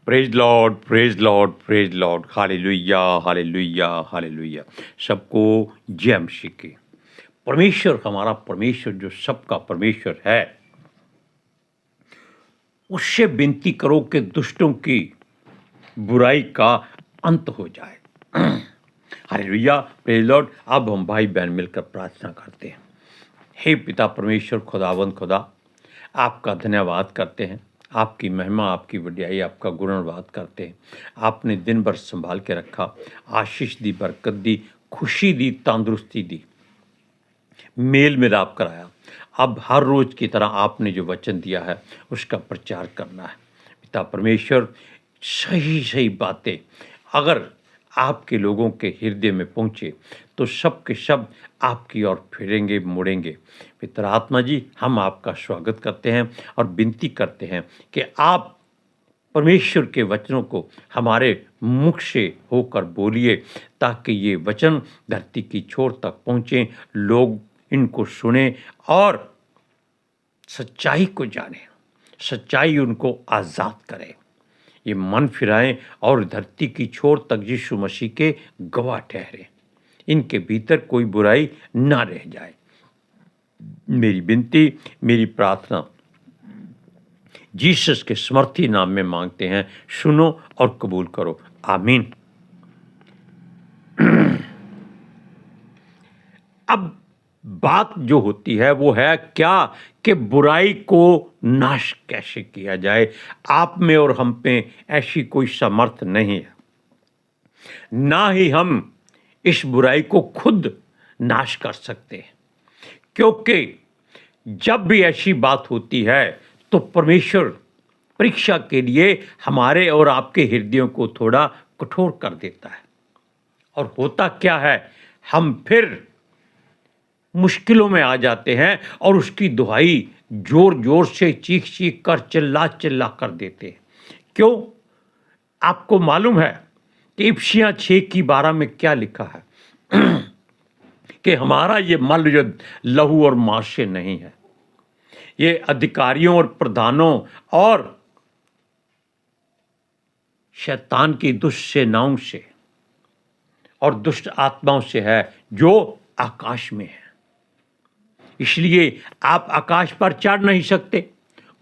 Praise Lord, praise Lord, praise Lord, hallelujah, hallelujah, hallelujah. सबको जय मसीह की। परमेश्वर, हमारा परमेश्वर जो सबका परमेश्वर है, उससे विनती करो कि दुष्टों की बुराई का अंत हो जाए। Hallelujah, praise Lord. अब हम भाई बहन मिलकर प्रार्थना करते हैं। हे पिता परमेश्वर, खुदावंद खुदा, आपका धन्यवाद करते हैं, आपकी महिमा, आपकी वडियाई, आपका गुणवाद करते हैं। आपने दिन भर संभाल के रखा, आशीष दी, बरकत दी, खुशी दी, तंदुरुस्ती दी, मेल मिलाप कराया। अब हर रोज की तरह आपने जो वचन दिया है उसका प्रचार करना है। पिता परमेश्वर, सही सही बातें अगर आपके लोगों के हृदय में पहुँचे तो सब के सब आपकी ओर फिरेंगे, मुड़ेंगे। पिता आत्मा जी, हम आपका स्वागत करते हैं और विनती करते हैं कि आप परमेश्वर के वचनों को हमारे मुख से होकर बोलिए, ताकि ये वचन धरती की छोर तक पहुँचें, लोग इनको सुने और सच्चाई को जाने, सच्चाई उनको आज़ाद करे, ये मन फिराएं और धरती की छोर तक यीशु मसीह के गवाह ठहरे। इनके भीतर कोई बुराई ना रह जाए। मेरी विनती, मेरी प्रार्थना जीसस के समर्थी नाम में मांगते हैं, सुनो और कबूल करो, आमीन। अब बात जो होती है वो है क्या कि बुराई को नाश कैसे किया जाए। आप में और हम पे ऐसी कोई समर्थ नहीं है, ना ही हम इस बुराई को खुद नाश कर सकते हैं, क्योंकि जब भी ऐसी बात होती है तो परमेश्वर परीक्षा के लिए हमारे और आपके हृदयों को थोड़ा कठोर कर देता है। और होता क्या है, हम फिर मुश्किलों में आ जाते हैं और उसकी दुहाई जोर जोर से चीख चीख कर चिल्ला चिल्ला कर देते हैं। क्यों? आपको मालूम है कि इफिसियाँ 6:12 में क्या लिखा है कि हमारा ये मल्लयुद्ध लहू और मांस से नहीं है, ये अधिकारियों और प्रधानों और शैतान की दुष्ट सेनाओं से और दुष्ट आत्माओं से है जो आकाश में है। इसलिए आप आकाश पर चढ़ नहीं सकते,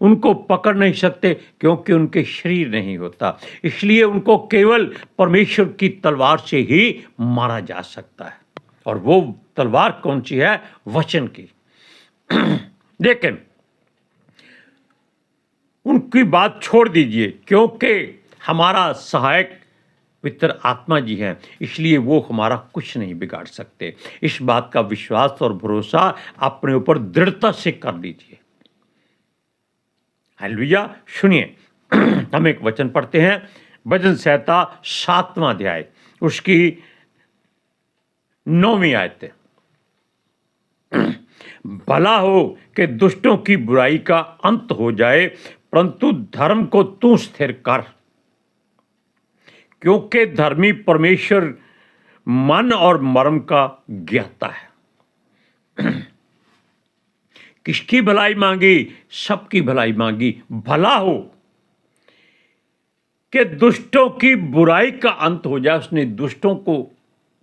उनको पकड़ नहीं सकते, क्योंकि उनके शरीर नहीं होता। इसलिए उनको केवल परमेश्वर की तलवार से ही मारा जा सकता है। और वो तलवार कौन सी है? वचन की। लेकिन उनकी बात छोड़ दीजिए, क्योंकि हमारा सहायक पवित्र आत्मा जी हैं, इसलिए वो हमारा कुछ नहीं बिगाड़ सकते। इस बात का विश्वास और भरोसा अपने ऊपर दृढ़ता से कर लीजिए। हालेलुया। सुनिए, हम एक वचन पढ़ते हैं, भजन संहिता 7वां अध्याय, उसकी 9वीं आयत। भला हो कि दुष्टों की बुराई का अंत हो जाए, परंतु धर्म को तू स्थिर कर, क्योंकि धर्मी परमेश्वर मन और मर्म का ज्ञाता है। किसकी भलाई मांगी? सबकी भलाई मांगी। भला हो कि दुष्टों की बुराई का अंत हो जाए। उसने दुष्टों को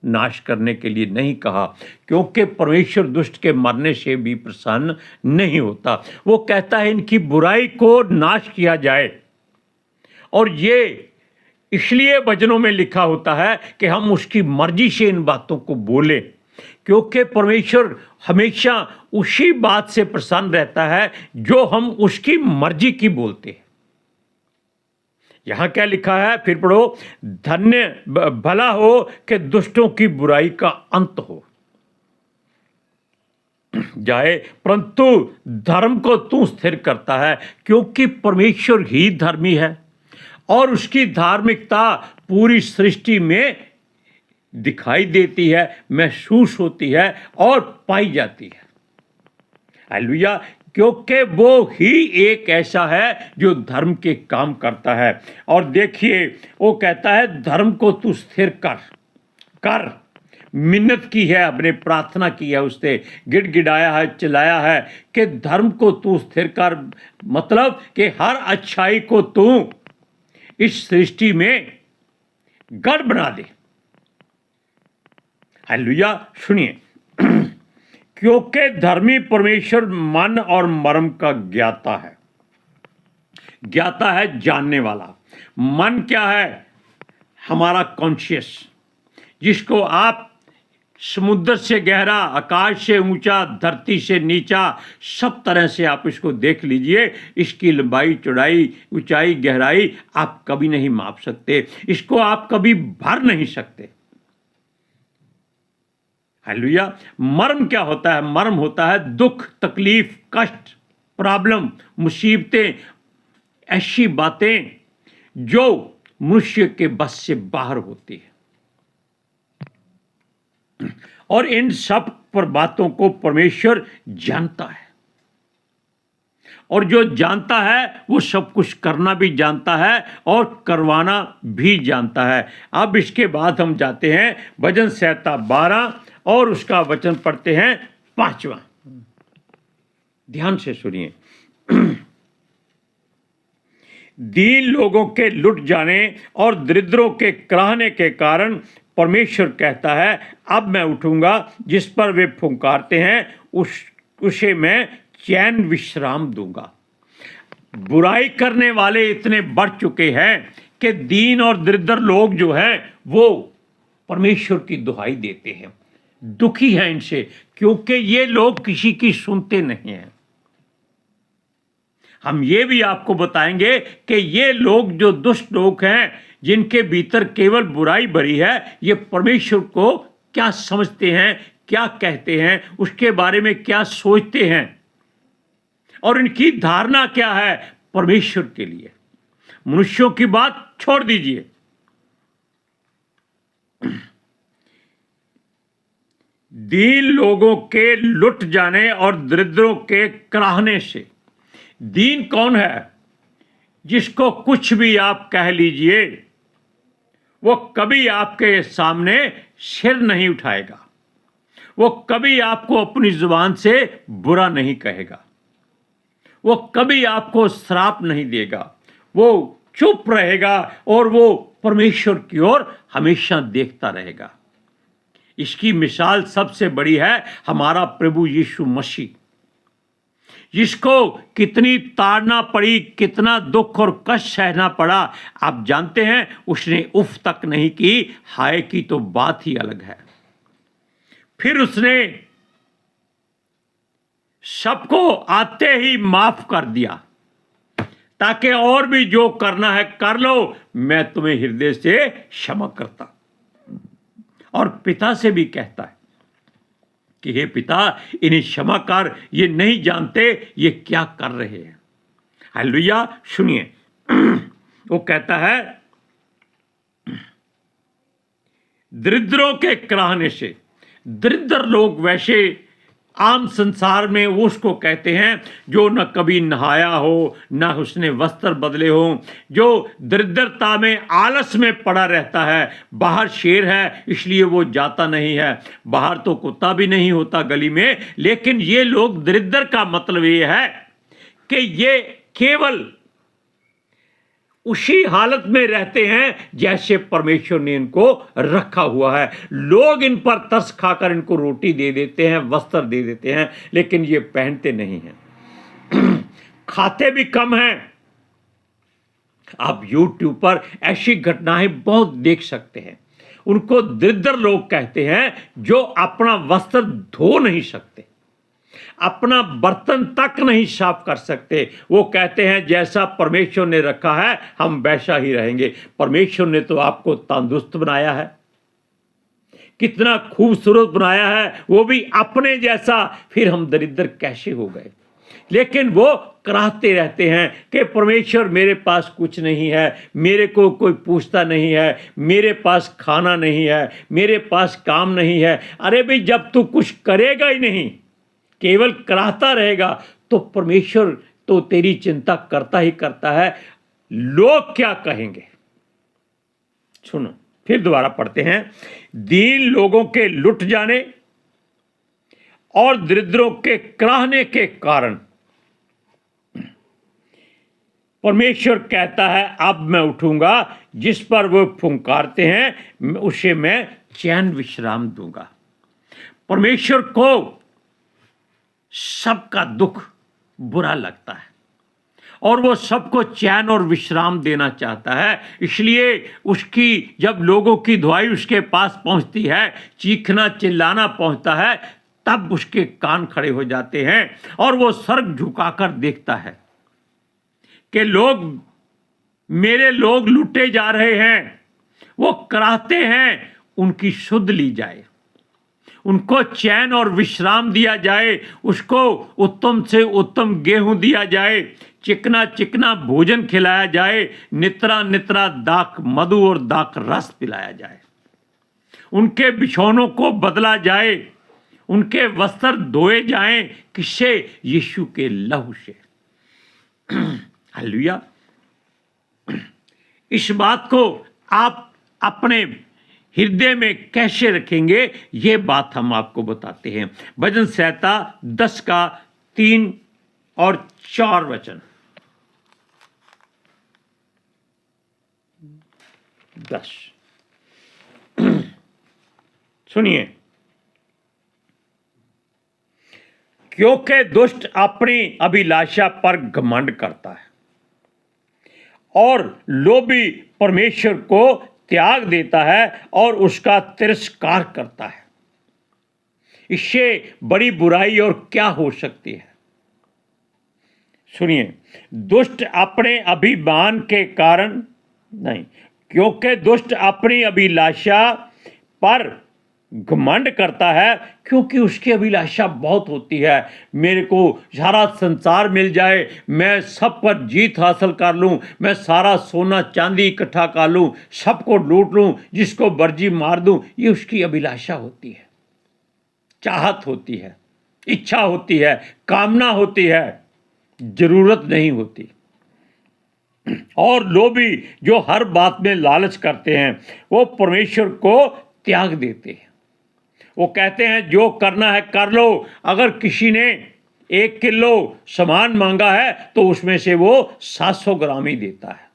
नाश करने के लिए नहीं कहा, क्योंकि परमेश्वर दुष्ट के मरने से भी प्रसन्न नहीं होता। वो कहता है इनकी बुराई को नाश किया जाए। और ये इसलिए वचनों में लिखा होता है कि हम उसकी मर्जी से इन बातों को बोलें, क्योंकि परमेश्वर हमेशा उसी बात से प्रसन्न रहता है जो हम उसकी मर्जी की बोलते हैं। यहां क्या लिखा है? फिर पढ़ो, धन्य भला हो कि दुष्टों की बुराई का अंत हो जाए, परंतु धर्म को तू स्थिर करता है, क्योंकि परमेश्वर ही धर्मी है और उसकी धार्मिकता पूरी सृष्टि में दिखाई देती है, महसूस होती है और पाई जाती है। हालेलुया। क्योंकि वो ही एक ऐसा है जो धर्म के काम करता है। और देखिए, वो कहता है धर्म को तू स्थिर कर। मिन्नत की है, अपने प्रार्थना की है, उससे गिड़गिड़ाया है, चिल्लाया है कि धर्म को तू स्थिर कर। मतलब कि हर अच्छाई को तू इस सृष्टि में गढ़ बना दे। हालेलुया। सुनिए, क्योंकि धर्मी परमेश्वर मन और मर्म का ज्ञाता है। ज्ञाता है जानने वाला। मन क्या है? हमारा कॉन्शियस, जिसको आप समुद्र से गहरा, आकाश से ऊंचा, धरती से नीचा, सब तरह से आप इसको देख लीजिए। इसकी लंबाई, चौड़ाई, ऊंचाई, गहराई आप कभी नहीं माप सकते। इसको आप कभी भर नहीं सकते। हालेलुया। मर्म क्या होता है? मर्म होता है दुख, तकलीफ, कष्ट, प्रॉब्लम, मुसीबतें, ऐसी बातें जो मनुष्य के बस से बाहर होती है। और इन सब पर बातों को परमेश्वर जानता है, और जो जानता है वो सब कुछ करना भी जानता है और करवाना भी जानता है। अब इसके बाद हम जाते हैं भजन संहिता 12 और उसका वचन पढ़ते हैं 5वां। ध्यान से सुनिए। दीन लोगों के लुट जाने और दरिद्रों के कराहने के कारण परमेश्वर कहता है, अब मैं उठूंगा, जिस पर वे फुंकारते हैं उसे मैं चैन विश्राम दूंगा। बुराई करने वाले इतने बढ़ चुके हैं कि दीन और दरिद्र लोग जो हैं वो परमेश्वर की दुहाई देते हैं, दुखी हैं इनसे, क्योंकि ये लोग किसी की सुनते नहीं हैं। हम ये भी आपको बताएंगे कि ये लोग जो दुष्ट लोग हैं, जिनके भीतर केवल बुराई भरी है, ये परमेश्वर को क्या समझते हैं, क्या कहते हैं, उसके बारे में क्या सोचते हैं, और इनकी धारणा क्या है परमेश्वर के लिए। मनुष्यों की बात छोड़ दीजिए। दीन लोगों के लुट जाने और दरिद्रों के कराहने से। दीन कौन है? जिसको कुछ भी आप कह लीजिए वो कभी आपके सामने सिर नहीं उठाएगा, वो कभी आपको अपनी जुबान से बुरा नहीं कहेगा, वो कभी आपको श्राप नहीं देगा, वो चुप रहेगा और वो परमेश्वर की ओर हमेशा देखता रहेगा। इसकी मिसाल सबसे बड़ी है हमारा प्रभु यीशु मसीह, जिसको कितनी ताड़ना पड़ी, कितना दुख और कष्ट सहना पड़ा। आप जानते हैं, उसने उफ तक नहीं की, हाय की तो बात ही अलग है। फिर उसने सबको आते ही माफ कर दिया, ताकि और भी जो करना है कर लो, मैं तुम्हें हृदय से क्षमा करता। और पिता से भी कहता है कि हे पिता, इन्हें क्षमा कर, ये नहीं जानते ये क्या कर रहे हैं। हालेलुया। सुनिए, वो कहता है दरिद्रों के कराहने से। दरिद्र लोग वैसे आम संसार में उसको कहते हैं जो न कभी नहाया हो, न उसने वस्त्र बदले हो, जो दरिद्रता में, आलस में पड़ा रहता है। बाहर शेर है इसलिए वो जाता नहीं है, बाहर तो कुत्ता भी नहीं होता गली में, लेकिन ये लोग दरिद्र का मतलब ये है कि ये केवल उसी हालत में रहते हैं जैसे परमेश्वर ने इनको रखा हुआ है। लोग इन पर तरस खाकर इनको रोटी दे देते हैं, वस्त्र दे देते हैं, लेकिन ये पहनते नहीं हैं। खाते भी कम हैं। आप YouTube पर ऐसी घटनाएं बहुत देख सकते हैं। उनको दरिद्र लोग कहते हैं जो अपना वस्त्र धो नहीं सकते, अपना बर्तन तक नहीं साफ कर सकते। वो कहते हैं जैसा परमेश्वर ने रखा है हम वैसा ही रहेंगे। परमेश्वर ने तो आपको तंदुरुस्त बनाया है, कितना खूबसूरत बनाया है, वो भी अपने जैसा, फिर हम दरिद्र कैसे हो गए? लेकिन वो कराहते रहते हैं कि परमेश्वर मेरे पास कुछ नहीं है, मेरे को कोई पूछता नहीं है, मेरे पास खाना नहीं है, मेरे पास काम नहीं है। अरे भाई, जब तू कुछ करेगा ही नहीं, केवल कराहता रहेगा, तो परमेश्वर तो तेरी चिंता करता ही करता है। लोग क्या कहेंगे? सुनो, फिर दोबारा पढ़ते हैं। दीन लोगों के लुट जाने और दरिद्रों के कराहने के कारण परमेश्वर कहता है अब मैं उठूंगा, जिस पर वो फुंकारते हैं उसे मैं चैन विश्राम दूंगा। परमेश्वर को सबका दुख बुरा लगता है और वो सबको चैन और विश्राम देना चाहता है। इसलिए उसकी जब लोगों की दुआई उसके पास पहुंचती है, चीखना चिल्लाना पहुंचता है, तब उसके कान खड़े हो जाते हैं और वो सर झुकाकर देखता है कि मेरे लोग लुटे जा रहे हैं, वो कराहते हैं उनकी सुध ली जाए, उनको चैन और विश्राम दिया जाए, उसको उत्तम से उत्तम गेहूं दिया जाए, चिकना चिकना भोजन खिलाया जाए, नित्रा नित्रा दाख मधु और दाख रस पिलाया जाए, उनके बिछौनों को बदला जाए, उनके वस्त्र धोए जाएं, किससे? यीशु के लहू से। हालेलुया। इस बात को आप अपने हृदय में कैसे रखेंगे, ये बात हम आपको बताते हैं। भजन संहिता 10 का 3 और 4 वचन। 10 सुनिए। क्योंकि दुष्ट अपनी अभिलाषा पर घमंड करता है और लोभी परमेश्वर को त्याग देता है और उसका तिरस्कार करता है। इससे बड़ी बुराई और क्या हो सकती है? सुनिए, दुष्ट अपने अभिमान के कारण नहीं, क्योंकि दुष्ट अपनी अभिलाषा पर घमंड करता है, क्योंकि उसकी अभिलाषा बहुत होती है। मेरे को सारा संसार मिल जाए, मैं सब पर जीत हासिल कर लूं, मैं सारा सोना चांदी इकट्ठा कर लूं, सबको लूट लूं, जिसको मर्जी मार दूं। ये उसकी अभिलाषा होती है, चाहत होती है, इच्छा होती है, कामना होती है, जरूरत नहीं होती। और लोभी जो हर बात में लालच करते हैं, वो परमेश्वर को त्याग देते हैं। वो कहते हैं जो करना है कर लो। अगर किसी ने 1 किलो सामान मांगा है तो उसमें से वो 700 ग्राम ही देता है।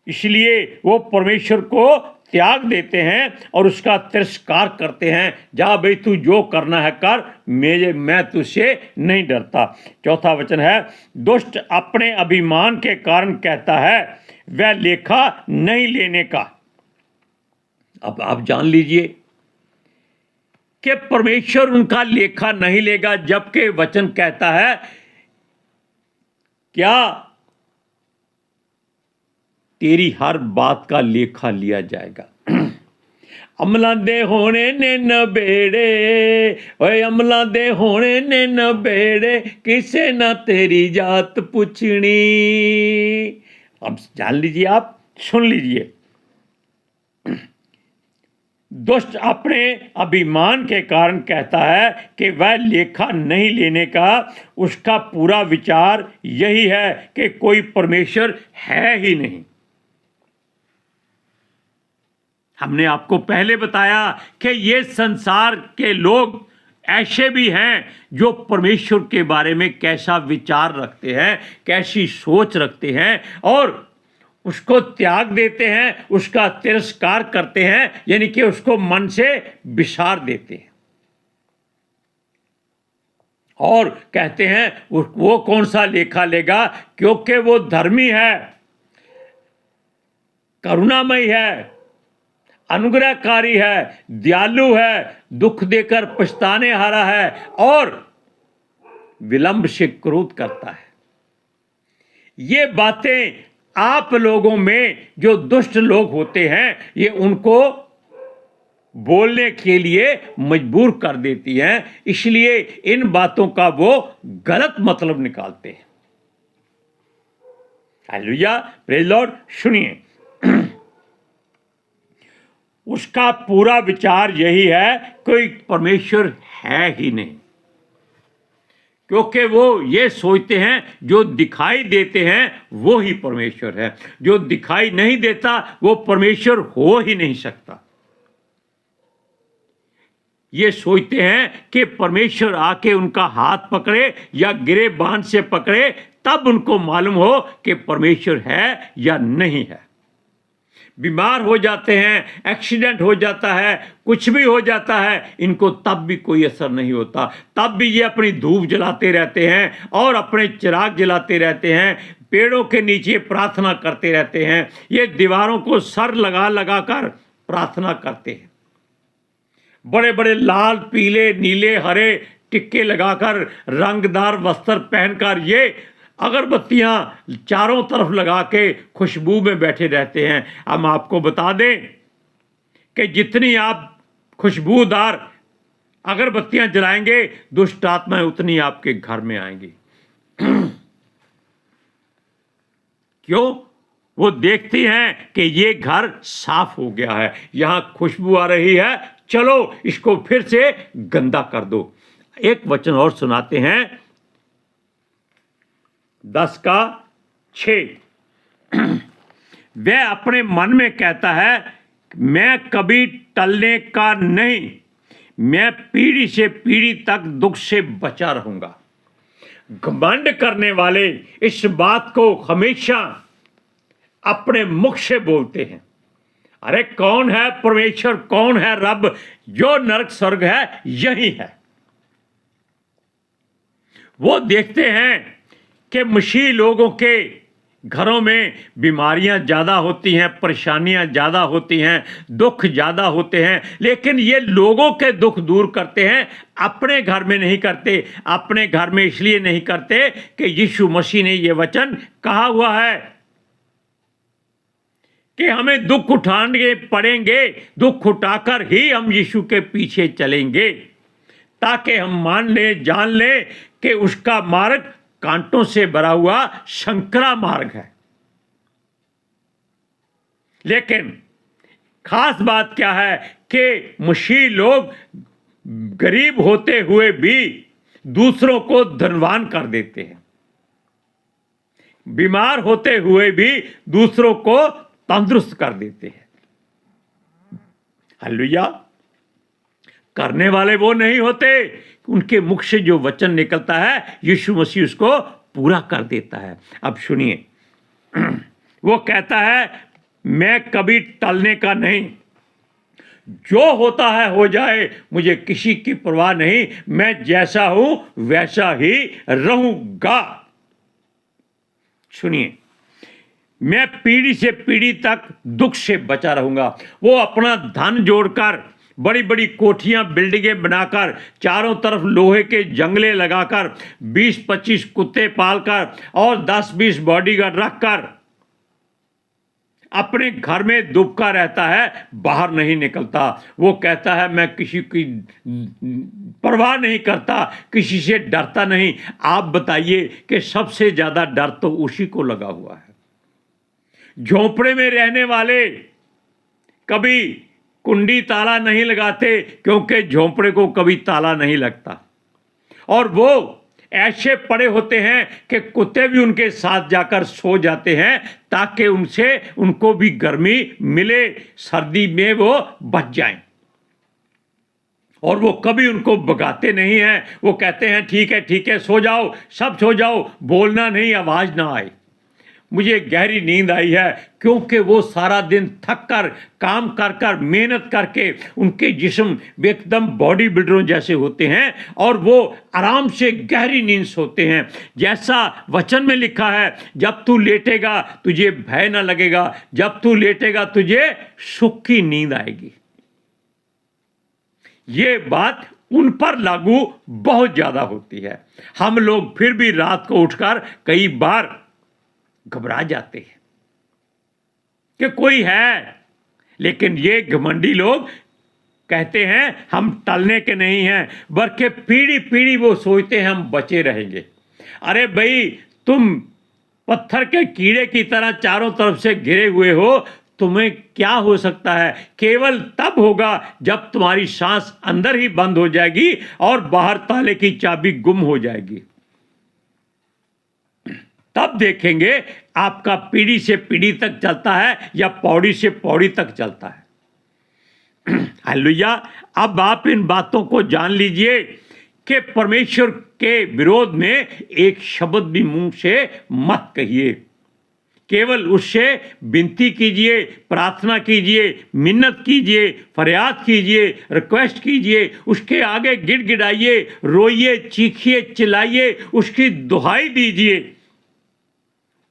इसलिए वो परमेश्वर को त्याग देते हैं और उसका तिरस्कार करते हैं। जा भाई, तू जो करना है कर, मैं तुझसे नहीं डरता। 4था वचन है, दुष्ट अपने अभिमान के कारण कहता है वह लेखा नहीं लेने का। अब आप जान लीजिए कि परमेश्वर उनका लेखा नहीं लेगा, जबकि वचन कहता है क्या? तेरी हर बात का लेखा लिया जाएगा। अमलां दे होने ने नबेड़े, ओए अमलां दे होने ने नबेड़े, किसे ना तेरी जात पूछनी। अब जान लीजिए, आप सुन लीजिए। दुष्ट अपने अभिमान के कारण कहता है कि वह लेखा नहीं लेने का। उसका पूरा विचार यही है कि कोई परमेश्वर है ही नहीं। हमने आपको पहले बताया कि ये संसार के लोग ऐसे भी हैं जो परमेश्वर के बारे में कैसा विचार रखते हैं, कैसी सोच रखते हैं और उसको त्याग देते हैं, उसका तिरस्कार करते हैं, यानी कि उसको मन से बिसार देते हैं और कहते हैं वो कौन सा लेखा लेगा, क्योंकि वो धर्मी है, करुणामयी है, अनुग्रहकारी है, दयालु है, दुख देकर पछताने हारा है और विलंब से क्रोध करता है। ये बातें आप लोगों में जो दुष्ट लोग होते हैं, ये उनको बोलने के लिए मजबूर कर देती हैं। इसलिए इन बातों का वो गलत मतलब निकालते हैं। Hallelujah, praise Lord. सुनिए, उसका पूरा विचार यही है, कोई परमेश्वर है ही नहीं, क्योंकि वो ये सोचते हैं जो दिखाई देते हैं वो ही परमेश्वर है, जो दिखाई नहीं देता वो परमेश्वर हो ही नहीं सकता। ये सोचते हैं कि परमेश्वर आके उनका हाथ पकड़े या गिरेबान से पकड़े, तब उनको मालूम हो कि परमेश्वर है या नहीं है। बीमार हो जाते हैं, एक्सीडेंट हो जाता है, कुछ भी हो जाता है, इनको तब भी कोई असर नहीं होता। तब भी ये अपनी धूप जलाते रहते हैं और अपने चिराग जलाते रहते हैं, पेड़ों के नीचे प्रार्थना करते रहते हैं, ये दीवारों को सर लगा लगा कर प्रार्थना करते हैं। बड़े बड़े लाल, पीले, नीले, हरे टिक्के लगाकर, रंगदार वस्त्र पहनकर ये अगरबत्तियां चारों तरफ लगा के खुशबू में बैठे रहते हैं। हम आपको बता दें कि जितनी आप खुशबूदार अगरबत्तियां जलाएंगे, दुष्ट आत्माएं उतनी आपके घर में आएंगी। क्यों? वो देखती हैं कि ये घर साफ हो गया है, यहां खुशबू आ रही है, चलो इसको फिर से गंदा कर दो। एक वचन और सुनाते हैं, 10:6। वह अपने मन में कहता है, मैं कभी टलने का नहीं, मैं पीढ़ी से पीढ़ी तक दुख से बचा रहूंगा। घमंड करने वाले इस बात को हमेशा अपने मुख से बोलते हैं। अरे कौन है परमेश्वर, कौन है रब? जो नरक स्वर्ग है यही है। वो देखते हैं कि मसीही लोगों के घरों में बीमारियां ज़्यादा होती हैं, परेशानियां ज़्यादा होती हैं, दुख ज़्यादा होते हैं, लेकिन ये लोगों के दुख दूर करते हैं, अपने घर में नहीं करते। अपने घर में इसलिए नहीं करते कि यीशु मसीह ने ये वचन कहा हुआ है कि हमें दुख उठाने पड़ेंगे, दुख उठाकर ही हम यीशु के पीछे चलेंगे, ताकि हम मान ले, जान ले कि उसका मार्ग कांटों से भरा हुआ संकरा मार्ग है। लेकिन खास बात क्या है कि मसीही लोग गरीब होते हुए भी दूसरों को धनवान कर देते हैं, बीमार होते हुए भी दूसरों को तंदुरुस्त कर देते हैं। हालेलुया। करने वाले वो नहीं होते, उनके मुख से जो वचन निकलता है यीशु मसीह उसको पूरा कर देता है। अब सुनिए, वो कहता है मैं कभी टलने का नहीं, जो होता है हो जाए, मुझे किसी की परवाह नहीं, मैं जैसा हूं वैसा ही रहूंगा। सुनिए, मैं पीढ़ी से पीढ़ी तक दुख से बचा रहूंगा। वो अपना धन जोड़कर, बड़ी बड़ी कोठियां, बिल्डिंगें बनाकर, चारों तरफ लोहे के जंगले लगाकर, 20-25 कुत्ते पालकर और 10-20 बॉडीगार्ड रखकर अपने घर में दुबका रहता है, बाहर नहीं निकलता। वो कहता है मैं किसी की परवाह नहीं करता, किसी से डरता नहीं। आप बताइए कि सबसे ज्यादा डर तो उसी को लगा हुआ है। झोंपड़े में रहने वाले कभी कुंडी ताला नहीं लगाते, क्योंकि झोंपड़े को कभी ताला नहीं लगता, और वो ऐसे पड़े होते हैं कि कुत्ते भी उनके साथ जाकर सो जाते हैं, ताकि उनको भी गर्मी मिले, सर्दी में वो बच जाएं। और वो कभी उनको भगाते नहीं हैं। वो कहते हैं ठीक है सो जाओ, सब सो जाओ, बोलना नहीं, आवाज ना आए। मुझे गहरी नींद आई है, क्योंकि वो सारा दिन थक कर, काम कर कर, मेहनत करके उनके जिस्म एकदम बॉडी बिल्डरों जैसे होते हैं, और वो आराम से गहरी नींद सोते हैं। जैसा वचन में लिखा है, जब तू लेटेगा तुझे भय न लगेगा, जब तू लेटेगा तुझे सुख की नींद आएगी। ये बात उन पर लागू बहुत ज्यादा होती है। हम लोग फिर भी रात को उठकर कई बार घबरा जाते हैं कि कोई है, लेकिन ये घमंडी लोग कहते हैं हम टलने के नहीं हैं, बल्कि पीढ़ी पीढ़ी वो सोचते हैं हम बचे रहेंगे। अरे भाई, तुम पत्थर के कीड़े की तरह चारों तरफ से घिरे हुए हो, तुम्हें क्या हो सकता है? केवल तब होगा जब तुम्हारी सांस अंदर ही बंद हो जाएगी और बाहर ताले की चाबी गुम हो जाएगी। तब देखेंगे आपका पीढ़ी से पीढ़ी तक चलता है या पौड़ी से पौड़ी तक चलता है। हालेलुया। अब आप इन बातों को जान लीजिए कि परमेश्वर के विरोध में एक शब्द भी मुंह से मत कहिए। केवल उससे विनती कीजिए, प्रार्थना कीजिए, मिन्नत कीजिए, फरियाद कीजिए, रिक्वेस्ट कीजिए, उसके आगे गिड़गिड़ाइए, रोइए, चीखिए, चिल्लाइए, उसकी दुहाई दीजिए।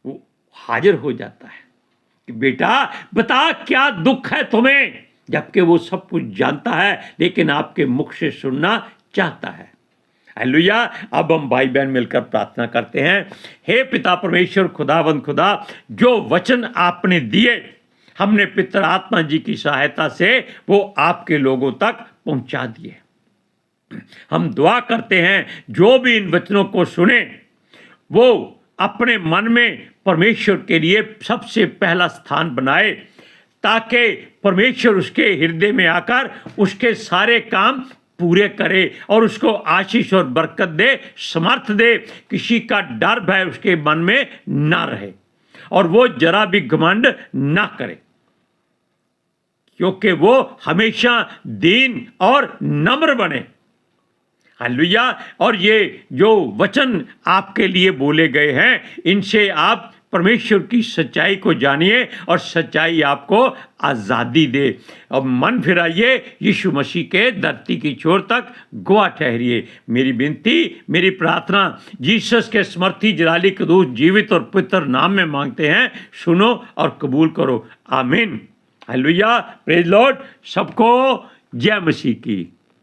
वो हाजिर हो जाता है कि बेटा बता क्या दुख है तुम्हें, जबकि वो सब कुछ जानता है लेकिन आपके मुख से सुनना चाहता है। हालेलुया। अब हम भाई बहन मिलकर प्रार्थना करते हैं। हे पिता परमेश्वर खुदावंद खुदा, जो वचन आपने दिए हमने पितर आत्मा जी की सहायता से वो आपके लोगों तक पहुंचा दिए। हम दुआ करते हैं जो भी इन वचनों को सुने वो अपने मन में परमेश्वर के लिए सबसे पहला स्थान बनाए, ताकि परमेश्वर उसके हृदय में आकर उसके सारे काम पूरे करे और उसको आशीष और बरकत दे, समर्थ दे। किसी का डर भय उसके मन में ना रहे और वो जरा भी घमंड ना करे, क्योंकि वो हमेशा दीन और नम्र बने। हालेलुया। और ये जो वचन आपके लिए बोले गए हैं, इनसे आप परमेश्वर की सच्चाई को जानिए और सच्चाई आपको आज़ादी दे। अब मन फिराइए, यीशु मसीह के धरती की छोर तक गवाह ठहरिए। मेरी विनती, मेरी प्रार्थना जीसस के समर्थी जलाली कदूस जीवित और पवित्र नाम में मांगते हैं, सुनो और कबूल करो। आमीन। हालेलुया। Praise Lord. सबको जय मसीह की।